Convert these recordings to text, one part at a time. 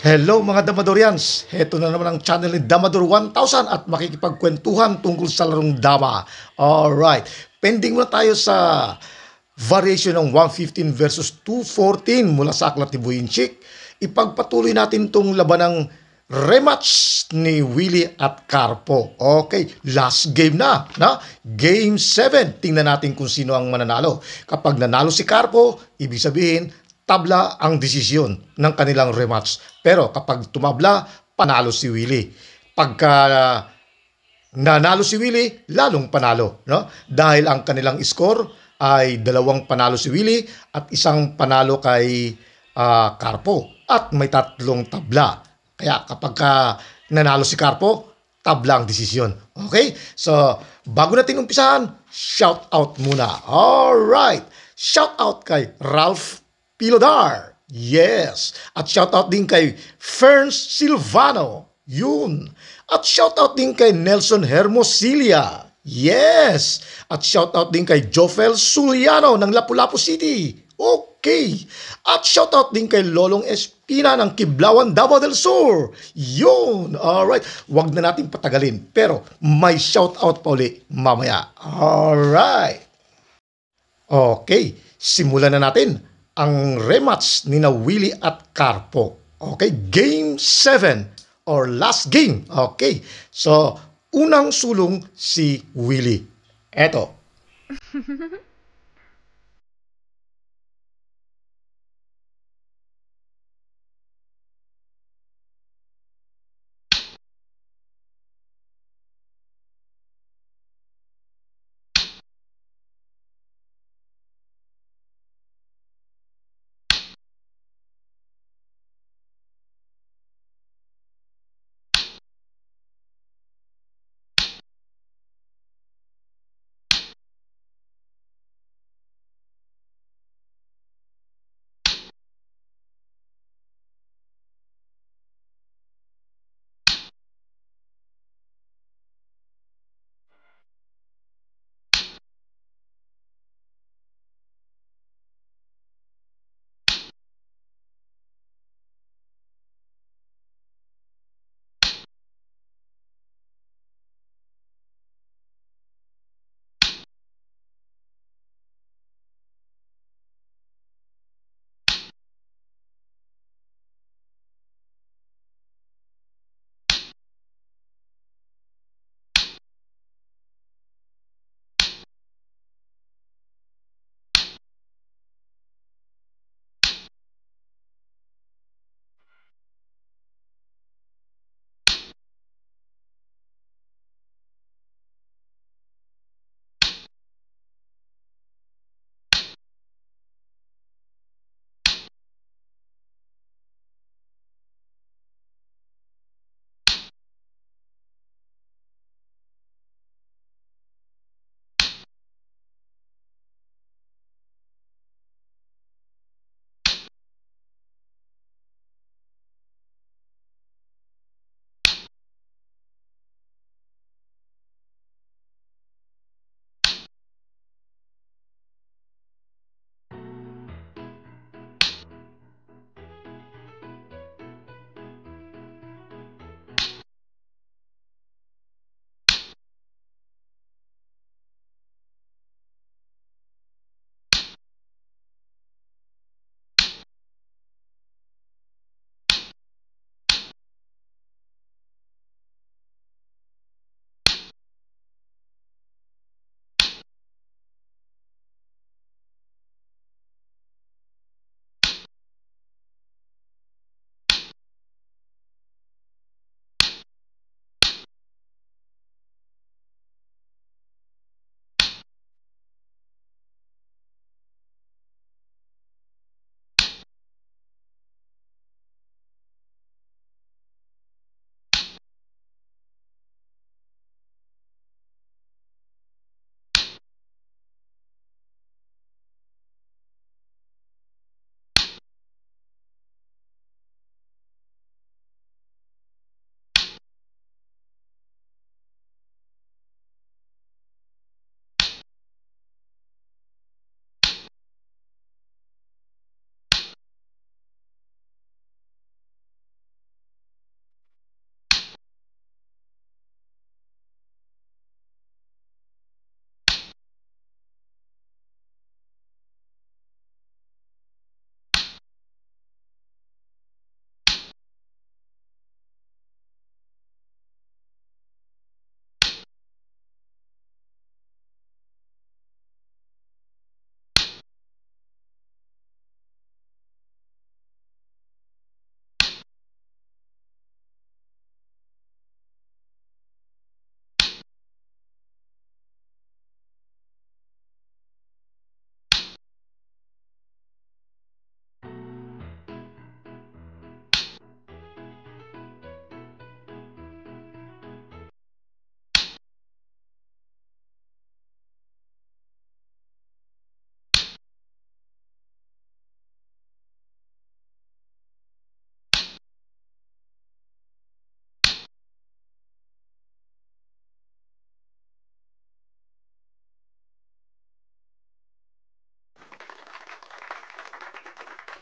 Hello mga Damadorians! Heto na naman ang channel ni Damador 1000 at makikipagkwentuhan tungkol sa larong dama. Alright, pending muna tayo sa variation ng 115 versus 214 mula sa aklat ni Buyinchik. Ipagpatuloy natin itong laban ng rematch ni Willie at Carpo. Okay, last game na. Game 7. Tingnan natin kung sino ang mananalo. Kapag nanalo si Carpo, ibig sabihin, tabla ang desisyon ng kanilang rematch. Pero kapag tumabla, panalo si Willie. Pagka nanalo si Willie, lalong panalo. No? Dahil ang kanilang score ay 2 panalo si Willie at 1 panalo kay Carpo. At may 3 tabla. Kaya kapag nanalo si Carpo, tabla ang desisyon. Okay? So, bago natin umpisahan, shout out muna. Alright! Shout out kay Ralph Pilodar. Yes. At shoutout din kay Ferns Silvano. Yun. At shoutout din kay Nelson Hermosilia. Yes. At shoutout din kay Jofel Suliano ng Lapu-Lapu City. Okay. At shoutout din kay Lolong Espina ng Kiblawan, Davao del Sur. Yun. Alright. Wag na natin patagalin. Pero may shoutout pa uli mamaya. Alright. Okay. Simulan na natin ang rematch ni na Willie at Carpo. Okay, game 7 or last game. Okay, so unang sulong si Willie. Eto.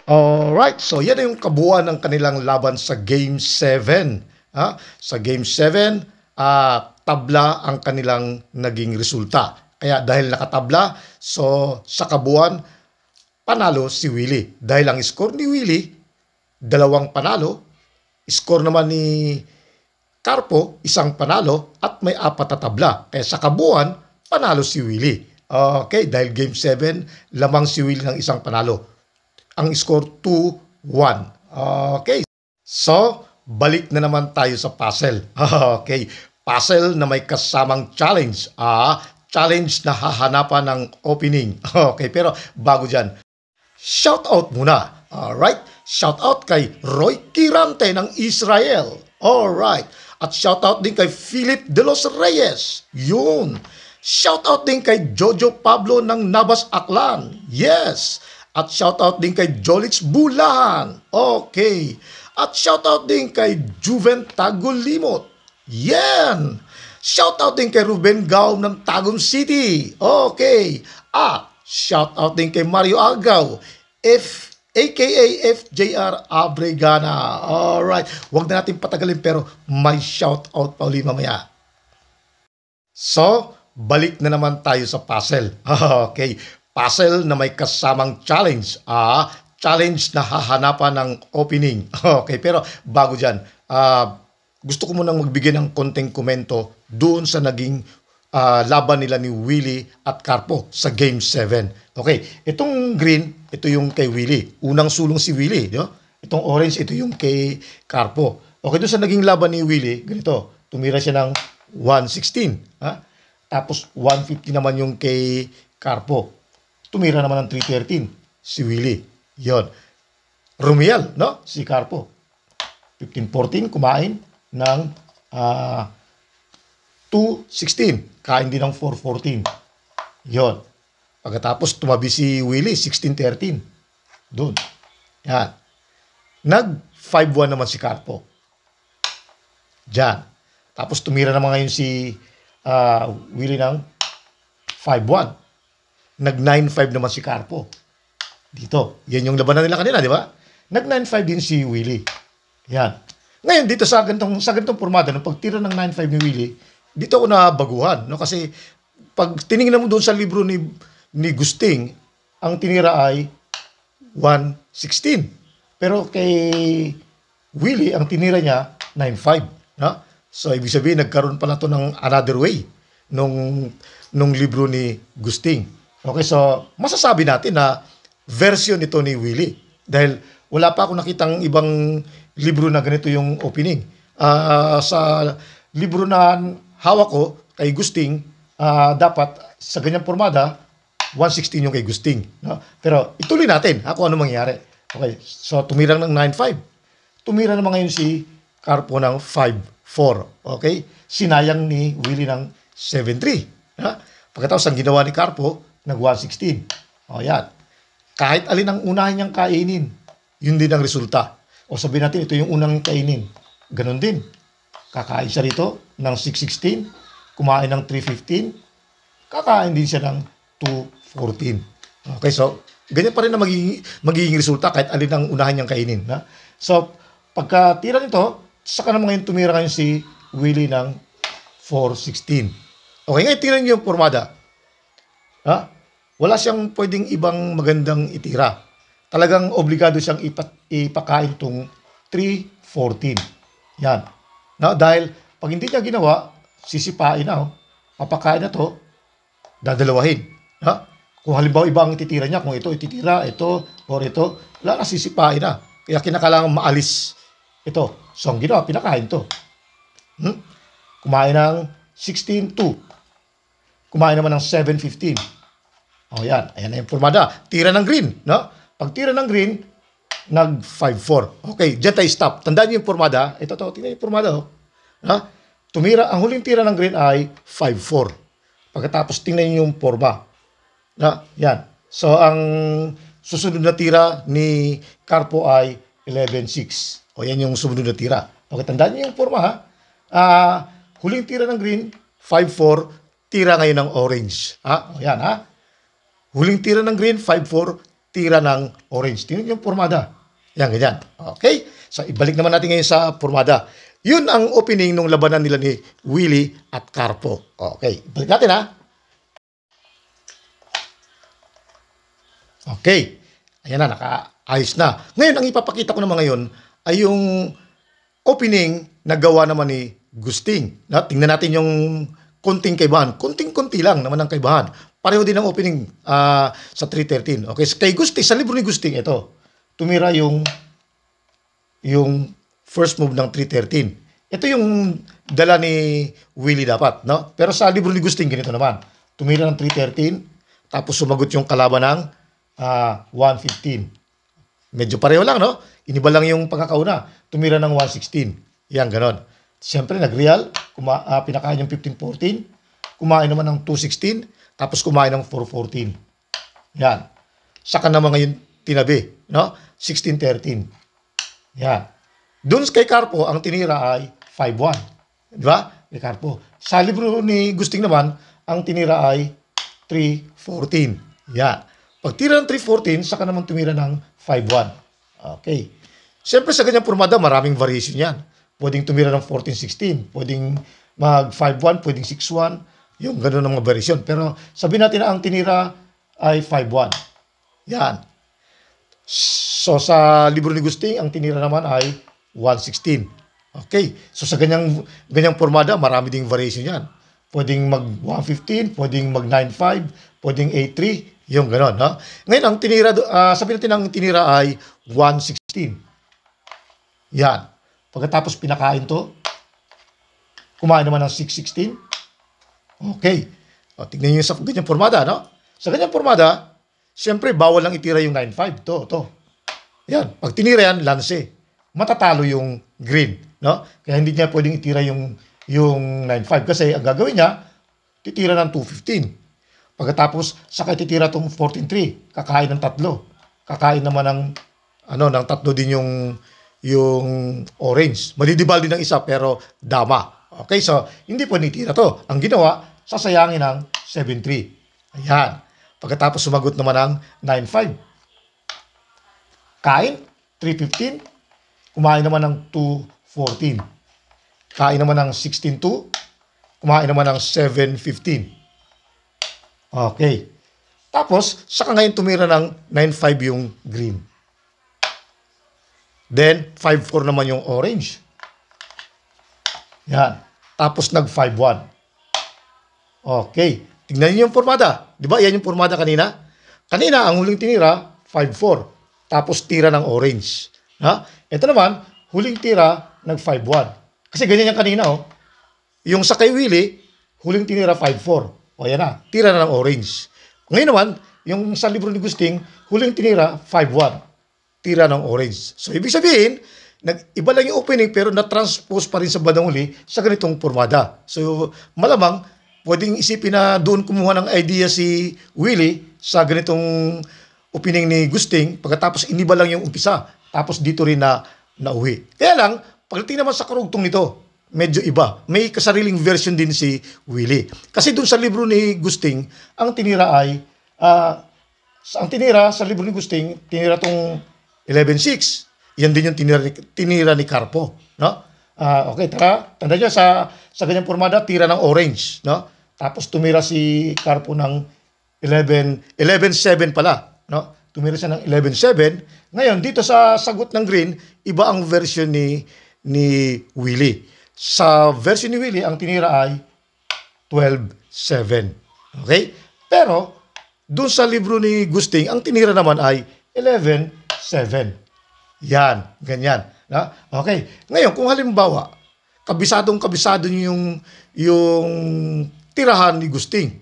Alright, so yan na yung kabuuan ng kanilang laban sa Game 7. Ha? Sa Game 7, tabla ang kanilang naging resulta. Kaya dahil nakatabla, so sa kabuuan, panalo si Willie. Dahil ang score ni Willie, 2 panalo, score naman ni Carpo, 1 panalo, at may 4 na tabla. Kaya sa kabuuan, panalo si Willie. Okay, dahil Game 7, lamang si Willie ng 1 panalo. Ang score 2-1. Okay. So, balik na naman tayo sa puzzle. Okay. Puzzle na may kasamang challenge. Challenge na hahanapan ng opening. Okay. Pero bago dyan, shout out muna. Alright. Shout out kay Roy Kirante ng Israel. Alright. At shout out din kay Philip De Los Reyes. Yun. Shout out din kay Jojo Pablo ng Nabas Aklan. Yes. At shoutout din kay Jolix Bulahan. Okay. At shoutout din kay Juven Tagulimot. Yan. Shoutout din kay Ruben Gaum ng Tagum City. Okay. At shoutout din kay Mario Agaw, aka FJR Abregana. Alright. Huwag na natin patagalin pero may shoutout pa uli mamaya. So, balik na naman tayo sa puzzle. Okay. Puzzle na may kasamang challenge. Challenge na hahanapan ng opening. Okay, pero bago dyan, gusto ko munang magbigay ng konting komento doon sa naging laban nila ni Willie at Carpo sa Game 7. Okay, itong green, ito yung kay Willie. Unang sulong si Willie. No? Itong orange, ito yung kay Carpo. Okay, doon sa naging laban ni Willie, ganito, tumira siya ng 116. Tapos 150 naman yung kay Carpo. Tumira naman ng 313 si Willie. Yon. Rumiel, no? Si Carpo. 15-14, kumain ng 216. Kain din ng 414. Yon. Pagkatapos tumabi si Willie, 16-13. Doon. Yan. Nag 5-1 naman si Carpo. Diyan. Tapos tumira naman ngayon si Willie ng 5-1. Nag 9-5 naman si Carpo. Dito. Yan yung labanan nila kanina, di ba? Nag 9-5 din si Willie. Yan. Ngayon, dito sa ganitong formada, nung pagtira ng 9-5 ni Willie, dito ako nabaguhan. No? Kasi, pag tinignan mo doon sa libro ni Gusting, ang tinira ay 116. Pero kay Willie, ang tinira niya, 9-5. No? So, ibig sabihin, nagkaroon pala to ng another way nung libro ni Gusting. Okay, so masasabi natin na version ito ni Willie. Dahil wala pa ako nakitang ibang libro na ganito yung opening. Sa libro na hawak ko kay Gusting, dapat sa ganyang formada, 116 yung kay Gusting. No? Pero ituloy natin kung ano mangyari. Okay, so tumirang ng 9-5. Tumira naman ngayon si Carpo ng 5-4. Okay, sinayang ni Willie ng 7-3. Pagkatapos ang ginawa ni Carpo, nag-116. O yan. Kahit alin ang unahin niyang kainin, yun din ang resulta. O sabihin natin, ito yung unang kainin. Ganon din. Kakain siya rito ng 616, kumain ng 315, kakain din siya ng 214. Okay, so, ganyan pa rin na magiging resulta kahit alin ang unahin niyang kainin. So, pagkatira nito, saka naman ngayon tumira ngayon si Willie ng 416. Okay, ngayon tingnan niyo yung formada. Wala siyang pwedeng ibang magandang itira. Talagang obligado siyang ipakain itong 314. Yan. Dahil pag hindi niya ginawa, sisipain na. Papakain na to, dadalawahin. Kung halimbawa ibang ititira niya, kung ito ititira, ito, or ito, wala na, sisipain na. Kaya kinakailangan maalis ito. So ang ginawa, pinakain to. Kumain ng 16-2. Kumain naman ng 7-15. O yan, ayan na yung formada. Tira ng green, no? Pag tira ng green, nag 5-4. Okay, dyan tayo stop. Tandaan niyo yung formada. Ito, tingnan yung formada. Tumira, ang huling tira ng green ay 5-4. Pagkatapos tingnan niyo yung forma. Yan. So, ang susunod na tira ni Carpo ay 11-6. O yan yung susunod na tira. Okay, tandaan niyo yung forma, huling tira ng green, 5-4. Tira ngayon ng orange. O yan, Huling tira ng green, 5-4. tira ng orange. Tingnan yung pormada. Yan, ganyan. Okay? So, ibalik naman natin ngayon sa pormada. Yun ang opening ng labanan nila ni Willie at Carpo. Okay, balik natin ha. Okay, ayan na, nakaayos na. Ngayon, ang ipapakita ko naman ngayon ay yung opening na gawa naman ni Gusting. Tingnan natin yung konting kaibahan. Konting-konti lang naman ang kaibahan. Pareho din ang opening sa 313. Okay, kay Gusting, sa libro ni Gusting, ito, tumira yung first move ng 313. Ito yung dala ni Willie dapat, no? Pero sa libro ni Gusting, ganito naman. Tumira ng 313, tapos sumagot yung kalaban ng 115. Medyo pareho lang, no? Iniba lang yung pagkakauna. Tumira ng 116. Yan, ganon. Siyempre, nag-real. Pinakain yung 15-14. Kumain naman ng 216. Tapos kumain ng 414. Yan. Saka naman ngayon tinabi, no? 16-13. Yan. Doon kay Carpo, ang tinira ay 5-1. Di ba? Kay Carpo. Sa libro ni Gusting naman, ang tinira ay 3-14. Yan. Pag tira ng 3-14, saka naman tumira ng 5-1. Okay. Siyempre sa ganyang pormada, maraming variation yan. Pwedeng tumira ng 14-16. Pwedeng mag 5-1, pwedeng 6-1. Yung gano'n ng mga variation. Pero sabihin natin na ang tinira ay 5-1. Yan. So sa libro ni Gusting, ang tinira naman ay 116. Okay. So sa ganyang pormada, marami ding variation yan. Pwedeng mag 115, pwedeng mag 95, pwedeng 83, yung gano'n, no? Ngayon, ang tinira, sabihin natin ang tinira ay 116. Yan. Pagkatapos pinakain to, kumain naman ng 616. Okay. O, tignan nyo sa ganyang pormada, no? Sa ganyang pormada, siyempre, bawal lang itira yung 95. To. Yan. Pag tinira yan, lanse. Matatalo yung green, no? Kaya hindi niya pwedeng itira yung 95 kasi ang gagawin niya, titira ng 215. Pagkatapos, saka titira tong 14-3. Kakain ng 3. Kakain naman ng 3 din yung orange. Madidibal din ng isa pero dama. Okay, so hindi po nitira to. Ang ginawa, sasayangin ng 7-3. Ayan. Pagkatapos sumagot naman ng 9-5. Kain, 3-15. Kumain naman ng 2-14. Kain naman ng 16-2. Kumain naman ng 7-15. Okay. Tapos, saka ngayon tumira ng 9-5 yung green. Then, 5-4 naman yung orange. Yan. Tapos, nag-5-1. Okay. Tingnan niyo yung pormada. Di ba? Yan yung pormada kanina. Kanina, ang huling tinira, 5-4. Tapos, tira ng orange. Ha? Ito naman, huling tira, nag-5-1. Kasi ganyan yung kanina, oh. Yung sa kay Willie, huling tinira, 5-4. O yan na, tira na ng orange. Ngayon naman, yung sa libro ni Gusting, huling tinira, 5-1. Tira ng orange. So, ibig sabihin, iba lang yung opening pero na-transpose pa rin sa bandang uli sa ganitong pormada. So, malamang, pwedeng isipin na doon kumuha ng idea si Willie sa ganitong opening ni Gusting, pagkatapos iniba lang yung umpisa. Tapos dito rin na nauwi. Kaya lang, pagdating naman sa karugtong nito, medyo iba. May kasariling version din si Willie. Kasi dun sa libro ni Gusting, ang tinira ay, ang tinira sa libro ni Gusting, tinira tong 11-6. Yan din yung tinira ni Carpo. No? Okay, tanda nyo, sa ganyang pormada, tira ng orange. No? Tapos tumira si Carpo ng 11-7 pala. No? Tumira siya ng 11-7. Ngayon, dito sa sagot ng green, iba ang version ni Willie. Sa version ni Willie, ang tinira ay 12-7. Okay? Pero, doon sa libro ni Gusting, ang tinira naman ay 11-7. Yan, ganyan. Na? Okay. Ngayon, kung halimbawa, kabisado niyo yung tirahan ni Gusting.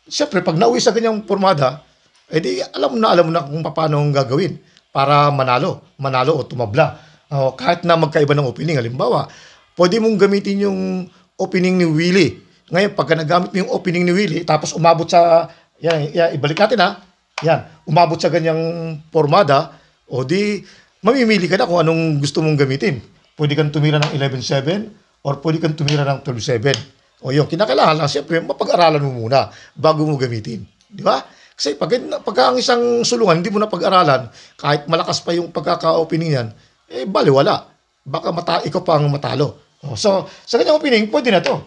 Siyempre, pag nauwi sa ganyang pormada, edi alam mo na kung paano ang gagawin para manalo o tumabla. Kahit na magkaiba ng opening. Halimbawa, pwede mong gamitin yung opening ni Willie. Ngayon, pagka nagamit mo yung opening ni Willie, tapos umabot sa, ibalik natin ha, yan, umabot sa ganyang pormada, o di, mamimili ka na kung anong gusto mong gamitin. Pwede kang tumira ng 11-7, or pwede kang tumira ng 12-7. O yung kinakailangan lang, siyempre, mapag-aralan mo muna bago mo gamitin. Di ba? Kasi pag ang isang sulungan, hindi mo na pag-aralan, kahit malakas pa yung pagkaka-opening yan, baliwala. Baka ikaw pa ang matalo. So, sa kanyang opening, pwede na to.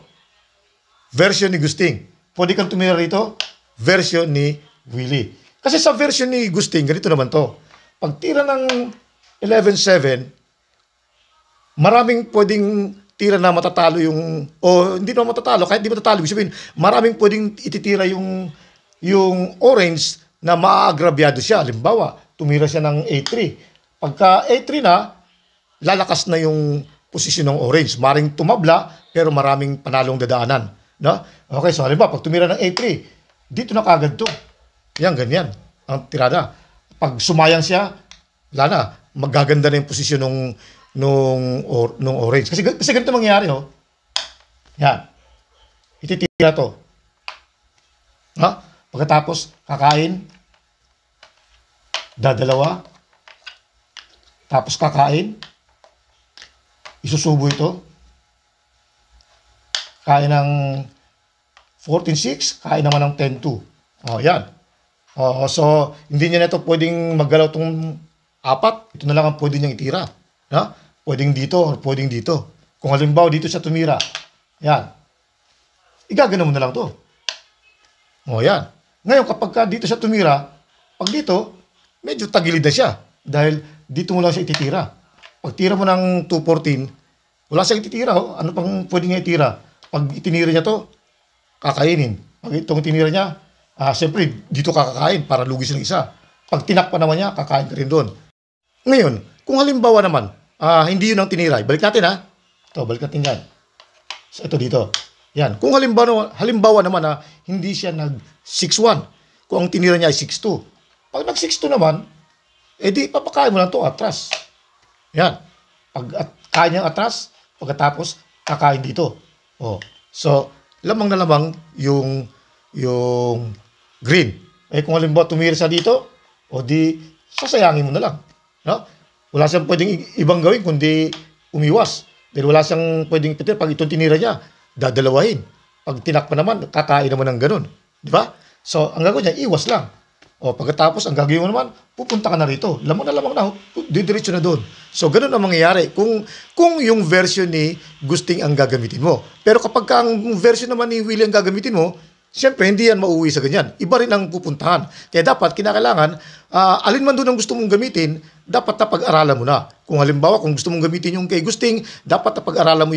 Version ni Gusting. Pwede kang tumira rito, version ni Willie. Kasi sa version ni Gusting, ganito naman to. Pag tira ng 11-7, maraming pwedeng tira na matatalo hindi na matatalo, kahit di matatalo, ibig sabihin, maraming pwedeng ititira yung orange na maaagrabyado siya. Halimbawa, tumira siya ng A3. Pagka A3 na, lalakas na yung posisyon ng orange. Maring tumabla, pero maraming panalong dadaanan. No? Okay, so halimbawa, pag tumira ng A3, dito na kagad to. Yan, ganyan. Ang tirada. Pag sumayang siya, wala na. Magaganda na yung posisyon nung orange. Kasi ganito mangyayari, oh. Yan. Ititira to. Ha? Pagkatapos, kakain. Dadalawa. Tapos kakain. Isusubo ito. Kain ng 14-6. Kain naman ng 10-2. Oh, yan. So, hindi niya na ito pwedeng maggalaw itong 4. Ito na lang ang pwede niyang itira. Ha? Pwedeng dito or pwedeng dito. Kung halimbawa dito siya tumira. Yan. Igagano mo na lang to. O, yan. Ngayon, kapag dito siya tumira, pag dito, medyo tagilid na siya. Dahil dito mo lang siya ititira. Pag tira mo ng 2-14, wala siyang ititira. Oh. Ano pang pwede niya itira? Pag itinira niya to, kakainin. Pag itong itinira niya, siyempre, dito kakakain para lugi silang isa. Pag tinakpa naman niya, kakain ka rin doon. Ngayon, kung halimbawa naman, hindi yun ang tinira. Balik natin, ha? Ito, balik natin yan. So, ito dito. Yan. Kung halimbawa naman na hindi siya nag-6-1, kung ang tinira niya ay 6-2. Pag nag-6-2 naman, di papakain mo lang ito atras. Yan. Pag kain niyang atras, pagkatapos, kakain dito. So, lamang na lamang yung green. Kung halimbawa tumira siya dito, di sasayangin mo na lang. No? Wala siyang pwedeng ibang gawin kundi umiwas. Dahil wala siyang pwedeng ipitir. Pag itong tinira niya, dadalawahin. Pag tinakpa naman, kakain naman ng ganun. Di ba? So, ang gagawin niya, iwas lang. Pagkatapos, ang gagawin mo naman, pupunta ka na rito. Lamang na, didiretso na doon. So, ganun ang mangyayari kung yung version ni Gusting ang gagamitin mo. Pero kapag ang version naman ni Willie ang gagamitin mo, siyempre, hindi yan mauwi sa ganyan. Iba rin ang pupuntahan. Kaya dapat, kinakailangan, alin man doon ang gusto mong gamitin, dapat napag-aralan mo na. Kung halimbawa, kung gusto mong gamitin yung kay Gusting, dapat napag-aralan mo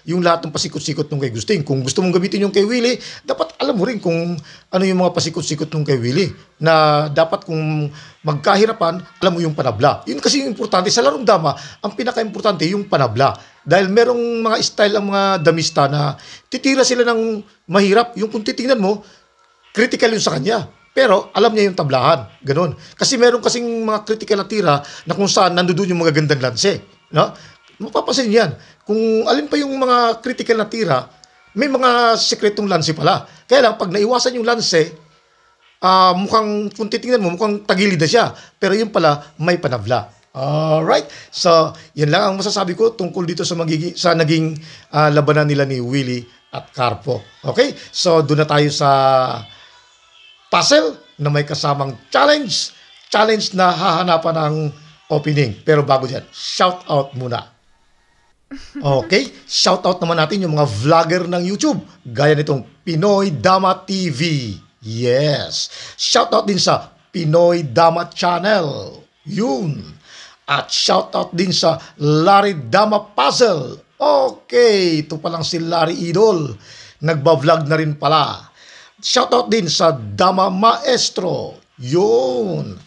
yung lahat ng pasikot-sikot ng kay Gusting. Kung gusto mong gamitin yung kay Willie, dapat alam mo rin kung ano yung mga pasikot-sikot ng kay Willie. Na dapat kung magkahirapan, alam mo yung panabla. Yun kasi yung importante. Sa larong dama, ang pinaka-importante yung panabla. Dahil merong mga style ang mga damista na titira sila ng mahirap. Yung kung titingnan mo, critical yun sa kanya. Pero alam niya yung tablahan. Ganun. Kasi meron kasing mga critical na tira na kung saan nandoon yung mga gandang lanse. No? Mapapansin yan. Kung alin pa yung mga critical na tira, may mga sekretong lanse pala. Kaya lang, pag naiwasan yung lanse, mukhang, kung titingnan mo, mukhang tagilid na siya. Pero yun pala, may panabla. Alright. So, yan lang ang masasabi ko tungkol dito sa naging labanan nila ni Willie at Carpo. Okay? So, doon na tayo sa puzzle na may kasamang challenge. Challenge na hahanapan ng opening. Pero bago dyan, shout out muna. Okay? Shout out naman natin yung mga vlogger ng YouTube. Gaya nitong Pinoy Dama TV. Yes. Shout out din sa Pinoy Dama Channel. Yun. At shout out din sa Larry Dama Puzzle. Okay. Ito palang si Larry Idol. Nagba-vlog na rin pala. Shoutout din sa Dama Maestro. Yun.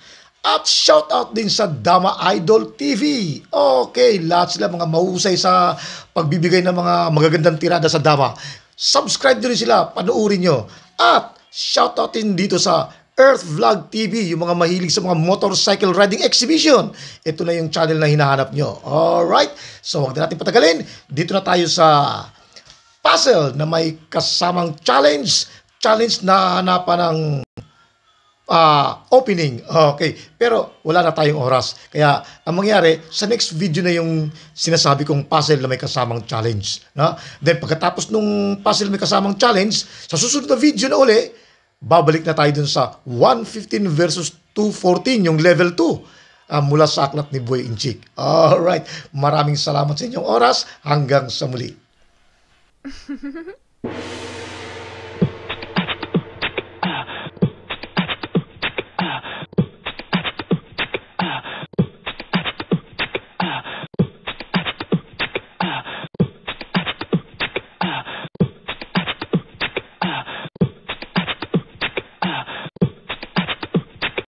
At shoutout din sa Dama Idol TV. Okay, lahat sila mga mahusay sa pagbibigay ng mga magagandang tirada sa Dama. Subscribe din sila, panoorin nyo. At shoutout din dito sa Earth Vlog TV, yung mga mahilig sa mga motorcycle riding exhibition. Ito na yung channel na hinahanap nyo. Alright, so wag na natin patagalin. Dito na tayo sa puzzle na may kasamang challenge na hanapan ng opening. Okay. Pero wala na tayong oras. Kaya ang mangyari, sa next video na yung sinasabi kong puzzle na may kasamang challenge. No? Then pagkatapos nung puzzle may kasamang challenge, sa susunod na video na uli, babalik na tayo dun sa 115 versus 214, yung level 2 mula sa aklat ni Boy Inchik. Alright, maraming salamat sa inyong oras. Hanggang sa muli.